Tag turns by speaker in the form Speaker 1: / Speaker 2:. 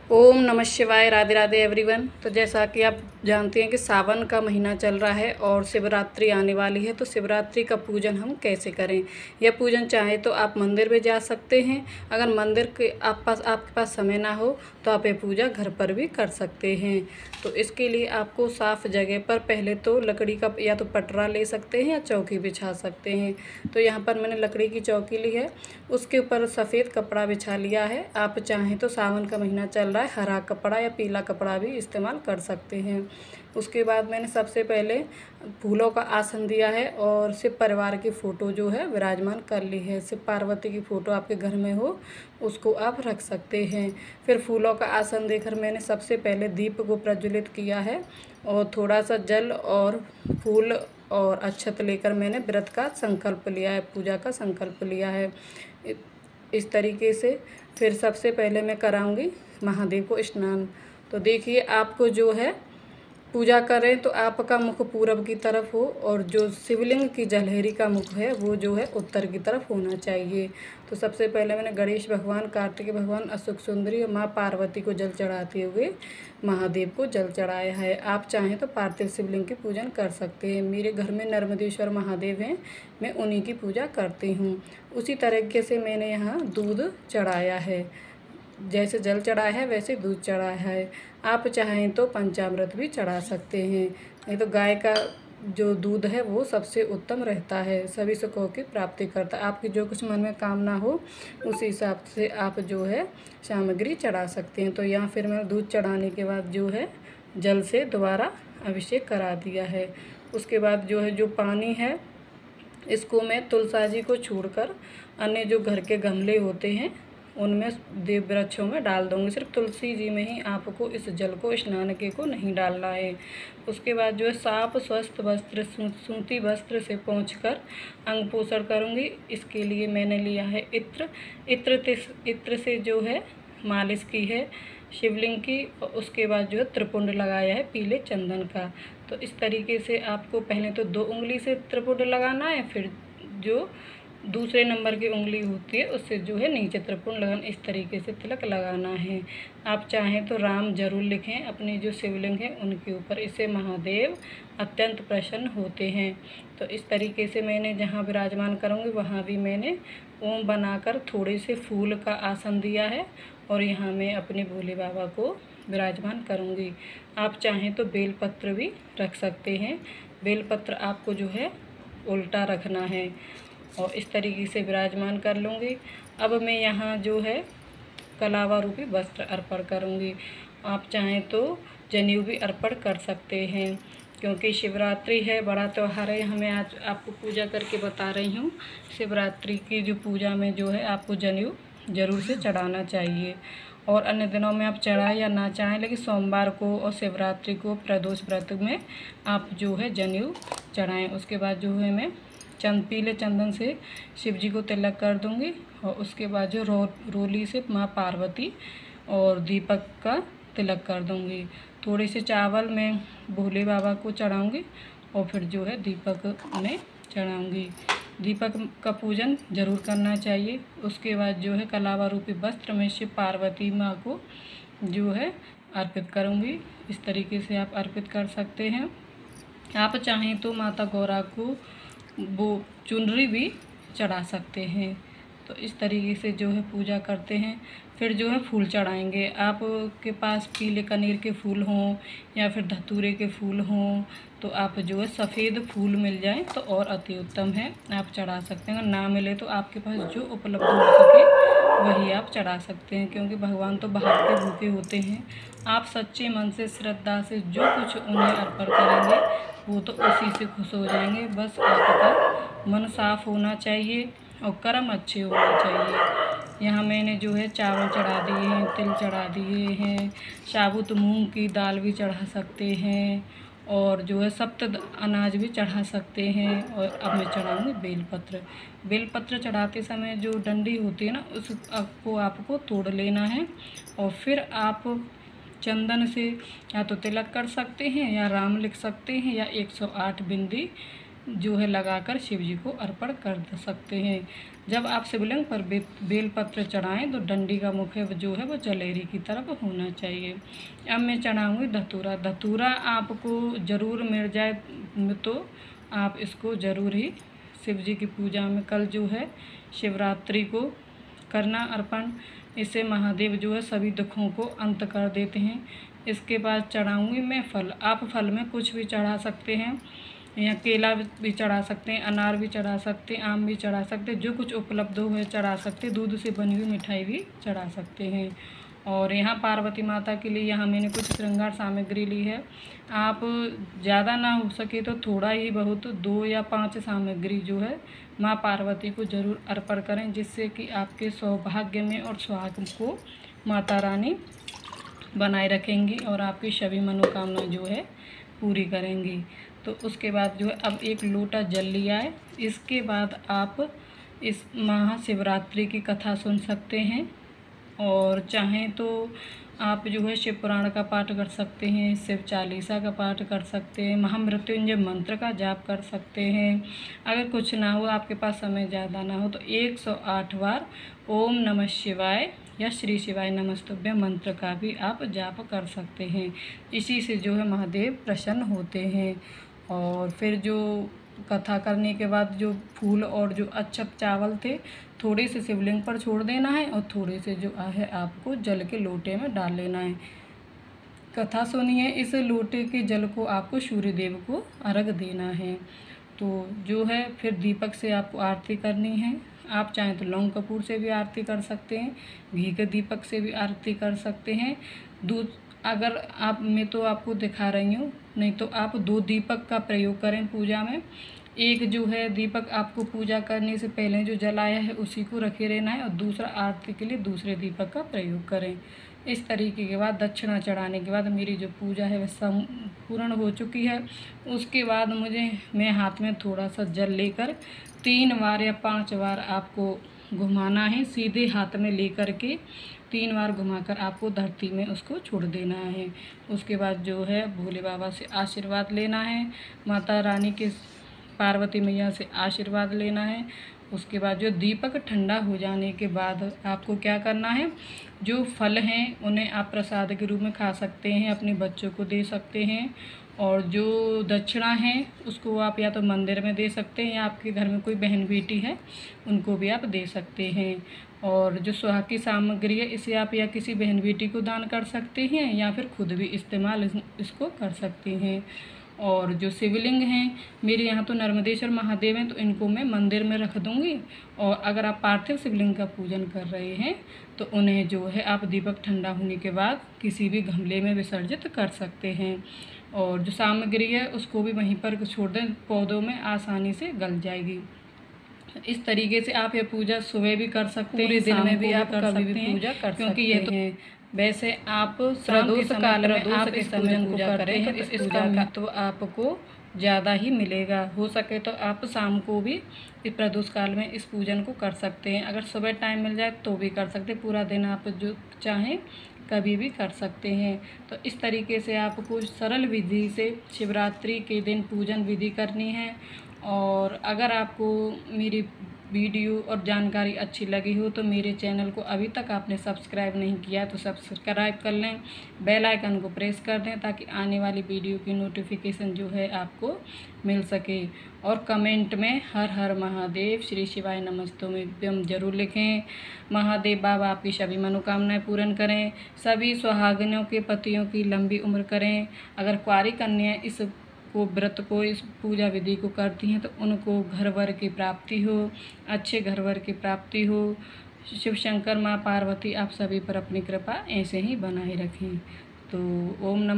Speaker 1: ओम नमः शिवाय। राधे राधे एवरीवन। तो जैसा कि आप जानते हैं कि सावन का महीना चल रहा है और शिवरात्रि आने वाली है, तो शिवरात्रि का पूजन हम कैसे करें। यह पूजन चाहे तो आप मंदिर में जा सकते हैं। अगर मंदिर के आपके पास समय ना हो तो आप ये पूजा घर पर भी कर सकते हैं। तो इसके लिए आपको साफ़ जगह पर पहले तो लकड़ी का या तो पटरा ले सकते हैं या चौकी बिछा सकते हैं। तो यहाँ पर मैंने लकड़ी की चौकी ली है, उसके ऊपर सफ़ेद कपड़ा बिछा लिया है। आप चाहें तो सावन का महीना चल रहा है, हरा कपड़ा या पीला कपड़ा भी इस्तेमाल कर सकते हैं। उसके बाद मैंने सबसे पहले फूलों का आसन दिया है और शिव परिवार की फ़ोटो जो है विराजमान कर ली है। शिव पार्वती की फ़ोटो आपके घर में हो उसको आप रख सकते हैं। फिर फूलों का आसन देकर मैंने सबसे पहले दीप को प्रज्वलित किया है और थोड़ा सा जल और फूल और अक्षत लेकर मैंने व्रत का संकल्प लिया है, पूजा का संकल्प लिया है। इस तरीके से फिर सबसे पहले मैं कराऊंगी महादेव को स्नान। तो देखिए, आपको जो है पूजा करें तो आपका मुख पूरब की तरफ हो और जो शिवलिंग की जलहरी का मुख है वो जो है उत्तर की तरफ होना चाहिए। तो सबसे पहले मैंने गणेश भगवान, कार्तिक भगवान, अशोक सुंदरी और माँ पार्वती को जल चढ़ाते हुए महादेव को जल चढ़ाया है। आप चाहें तो पार्थिव शिवलिंग की पूजन कर सकते हैं। मेरे घर में नर्मदेश्वर महादेव हैं, मैं उन्हीं की पूजा करती हूँ। उसी तरीके से मैंने यहाँ दूध चढ़ाया है, जैसे जल चढ़ाया है वैसे दूध चढ़ाया है। आप चाहें तो पंचामृत भी चढ़ा सकते हैं। नहीं तो गाय का जो दूध है वो सबसे उत्तम रहता है, सभी सुखों की प्राप्ति करता है। आपकी जो कुछ मन में कामना हो उस हिसाब से आप जो है सामग्री चढ़ा सकते हैं। तो यहाँ फिर मैंने दूध चढ़ाने के बाद जो है जल से दोबारा अभिषेक करा दिया है। उसके बाद जो है जो पानी है इसको मैं तुलसा जी को छोड़कर अन्य जो घर के गमले होते हैं उनमें देव वृक्षों में डाल दूँगी। सिर्फ तुलसी जी में ही आपको इस जल को स्नान के को नहीं डालना है। उसके बाद जो है साफ स्वस्थ वस्त्र, सूती वस्त्र से पोंछकर अंग पोषण करूँगी। इसके लिए मैंने लिया है इत्र से जो है मालिश की है शिवलिंग की। और उसके बाद जो है त्रिपुंड लगाया है पीले चंदन का। तो इस तरीके से आपको पहले तो 2 उंगली से त्रिपुंड लगाना है, फिर जो दूसरे नंबर की उंगली होती है उससे जो है नीचे त्रिपुंड लगाना, इस तरीके से तिलक लगाना है। आप चाहें तो राम जरूर लिखें अपनी जो शिवलिंग है उनके ऊपर, इससे महादेव अत्यंत प्रसन्न होते हैं। तो इस तरीके से मैंने जहाँ विराजमान करूँगी वहाँ भी मैंने ओम बनाकर थोड़े से फूल का आसन दिया है और यहाँ मैं अपने भोले बाबा को विराजमान करूँगी। आप चाहें तो बेलपत्र भी रख सकते हैं। बेलपत्र आपको जो है उल्टा रखना है और इस तरीके से विराजमान कर लूँगी। अब मैं यहाँ जो है कलावा रूपी वस्त्र अर्पण करूँगी। आप चाहें तो जनेऊ भी अर्पण कर सकते हैं, क्योंकि शिवरात्रि है, बड़ा त्यौहार है। हमें आज आपको पूजा करके बता रही हूँ। शिवरात्रि की जो पूजा में जो है आपको जनेऊ ज़रूर से चढ़ाना चाहिए। और अन्य दिनों में आप चढ़ाएं या ना चाहें, लेकिन सोमवार को और शिवरात्रि को प्रदोष व्रत में आप जो है जनेऊ चढ़ाएं। उसके बाद जो है मैं पीले चंदन से शिव जी को तिलक कर दूंगी और उसके बाद जो रोली से माँ पार्वती और दीपक का तिलक कर दूंगी। थोड़े से चावल मैं भोले बाबा को चढ़ाऊंगी और फिर जो है दीपक में चढ़ाऊंगी। दीपक का पूजन जरूर करना चाहिए। उसके बाद जो है कलावा रूपी वस्त्र में शिव पार्वती माँ को जो है अर्पित करूंगी। इस तरीके से आप अर्पित कर सकते हैं। आप चाहें तो माता गौरा को वो चुनरी भी चढ़ा सकते हैं। तो इस तरीके से जो है पूजा करते हैं। फिर जो है फूल चढ़ाएंगे। आपके पास पीले कनेर के फूल हों या फिर धतूरे के फूल हों तो आप जो है सफ़ेद फूल मिल जाएं तो और अति उत्तम है, आप चढ़ा सकते हैं। अगर ना मिले तो आपके पास जो उपलब्ध हो सके वही आप चढ़ा सकते हैं, क्योंकि भगवान तो बाहर के भूखे होते हैं। आप सच्चे मन से श्रद्धा से जो कुछ उन्हें अर्पण करेंगे वो तो उसी से खुश हो जाएंगे। बस आपका मन साफ होना चाहिए और कर्म अच्छे होने चाहिए। यहाँ मैंने जो है चावल चढ़ा दिए हैं, तिल चढ़ा दिए हैं, साबुत मूंग की दाल भी चढ़ा सकते हैं और जो है सप्त अनाज भी चढ़ा सकते हैं। और अब मैं चढ़ाऊँगी बेलपत्र। बेलपत्र चढ़ाते समय जो डंडी होती है ना उसको आपको तोड़ लेना है और फिर आप चंदन से या तो तिलक कर सकते हैं या राम लिख सकते हैं या 108 बिंदी जो है लगाकर शिव जी को अर्पण कर सकते हैं। जब आप शिवलिंग पर बेलपत्र चढ़ाएं तो डंडी का मुख जो है वो जलेरी की तरफ होना चाहिए। अब मैं चढ़ाऊँगी धतूरा। धतूरा आपको ज़रूर मिल जाए तो आप इसको ज़रूर ही शिव जी की पूजा में कल जो है शिवरात्रि को करना अर्पण। इससे महादेव जो है सभी दुखों को अंत कर देते हैं। इसके बाद चढ़ाऊँगी मैं फल। आप फल में कुछ भी चढ़ा सकते हैं, या केला भी चढ़ा सकते हैं, अनार भी चढ़ा सकते हैं, आम भी चढ़ा सकते हैं, जो कुछ उपलब्ध हो है चढ़ा सकते हैं। दूध से बनी हुई मिठाई भी चढ़ा सकते हैं। और यहाँ पार्वती माता के लिए यहाँ मैंने कुछ श्रृंगार सामग्री ली है। आप ज़्यादा ना हो सके तो थोड़ा ही बहुत 2 या 5 सामग्री जो है माँ पार्वती को ज़रूर अर्पण करें, जिससे कि आपके सौभाग्य में और सुहाग को माता रानी बनाए रखेंगी और आपकी सभी मनोकामना जो है पूरी करेंगी। तो उसके बाद जो है अब एक लोटा जल लिया है। इसके बाद आप इस महाशिवरात्रि की कथा सुन सकते हैं, और चाहें तो आप जो है शिव पुराण का पाठ कर सकते हैं, शिव चालीसा का पाठ कर सकते हैं, महामृत्युंजय मंत्र का जाप कर सकते हैं। अगर कुछ ना हो, आपके पास समय ज़्यादा ना हो, तो 108 बार ओम नमः शिवाय या श्री शिवाय नमस्तुभ्यं मंत्र का भी आप जाप कर सकते हैं। इसी से जो है महादेव प्रसन्न होते हैं। और फिर जो कथा करने के बाद जो फूल और जो अच्छप चावल थे थोड़े से शिवलिंग पर छोड़ देना है, और थोड़े से जो है आपको जल के लोटे में डाल लेना है। कथा सुनिए, इस लोटे के जल को आपको सूर्य देव को अर्घ देना है। तो जो है फिर दीपक से आपको आरती करनी है। आप चाहें तो लौंग कपूर से भी आरती कर सकते हैं, घी के दीपक से भी आरती कर सकते हैं। दूध अगर आप मैं तो आपको दिखा रही हूँ, नहीं तो आप 2 दीपक का प्रयोग करें पूजा में। एक जो है दीपक आपको पूजा करने से पहले जो जलाया है उसी को रखे रहना है, और दूसरा आरती के लिए दूसरे दीपक का प्रयोग करें। इस तरीके के बाद दक्षिणा चढ़ाने के बाद मेरी जो पूजा है वह संपूर्ण हो चुकी है। उसके बाद मैं हाथ में थोड़ा सा जल लेकर 3 बार या 5 बार आपको घुमाना है। सीधे हाथ में लेकर के 3 बार घुमाकर आपको धरती में उसको छोड़ देना है। उसके बाद जो है भोले बाबा से आशीर्वाद लेना है, माता रानी के पार्वती मैया से आशीर्वाद लेना है। उसके बाद जो दीपक ठंडा हो जाने के बाद आपको क्या करना है, जो फल हैं उन्हें आप प्रसाद के रूप में खा सकते हैं, अपने बच्चों को दे सकते हैं। और जो दक्षिणा है उसको आप या तो मंदिर में दे सकते हैं, या आपके घर में कोई बहन बेटी है उनको भी आप दे सकते हैं। और जो सुहाग की सामग्री है इसे आप या किसी बहन बेटी को दान कर सकते हैं, या फिर खुद भी इस्तेमाल इसको कर सकते हैं। और जो शिवलिंग हैं मेरे यहाँ तो नर्मदेश्वर महादेव हैं, तो इनको मैं मंदिर में रख दूँगी। और अगर आप पार्थिव शिवलिंग का पूजन कर रहे हैं तो उन्हें जो है आप दीपक ठंडा होने के बाद किसी भी गमले में विसर्जित कर सकते हैं। और जो सामग्री है उसको भी वहीं पर छोड़ दें, पौधों में आसानी से गल जाएगी। इस तरीके से आप ये पूजा सुबह भी कर सकते हैं, पूरे दिन में भी आप कभी भी पूजा कर सकते हैं, क्योंकि ये तो वैसे आप प्रदोष काल में आप इस पूजन को करते हैं तो इसका महत्व आपको ज़्यादा ही मिलेगा। हो सके तो आप शाम को भी इस प्रदोष काल में इस पूजन को कर सकते हैं। अगर सुबह टाइम मिल जाए तो भी कर सकते हैं, पूरा दिन आप जो चाहें कभी भी कर सकते हैं। तो इस तरीके से आपको सरल विधि से शिवरात्रि के दिन पूजन विधि करनी है। और अगर आपको मेरी वीडियो और जानकारी अच्छी लगी हो तो मेरे चैनल को अभी तक आपने सब्सक्राइब नहीं किया तो सब्सक्राइब कर लें, बेल आइकन को प्रेस कर दें ताकि आने वाली वीडियो की नोटिफिकेशन जो है आपको मिल सके। और कमेंट में हर हर महादेव श्री शिवाय नमस्तुभ्यं जरूर लिखें। महादेव बाबा आपकी सभी मनोकामनाएं पूर्ण करें, सभी सुहागिनों के पतियों की लंबी उम्र करें। अगर कुंवारी कन्या इस व्रत को इस पूजा विधि को करती हैं तो उनको घर वर की प्राप्ति हो, अच्छे घर वर की प्राप्ति हो। शिव शंकर माँ पार्वती आप सभी पर अपनी कृपा ऐसे ही बनाए रखें। तो ओम नमः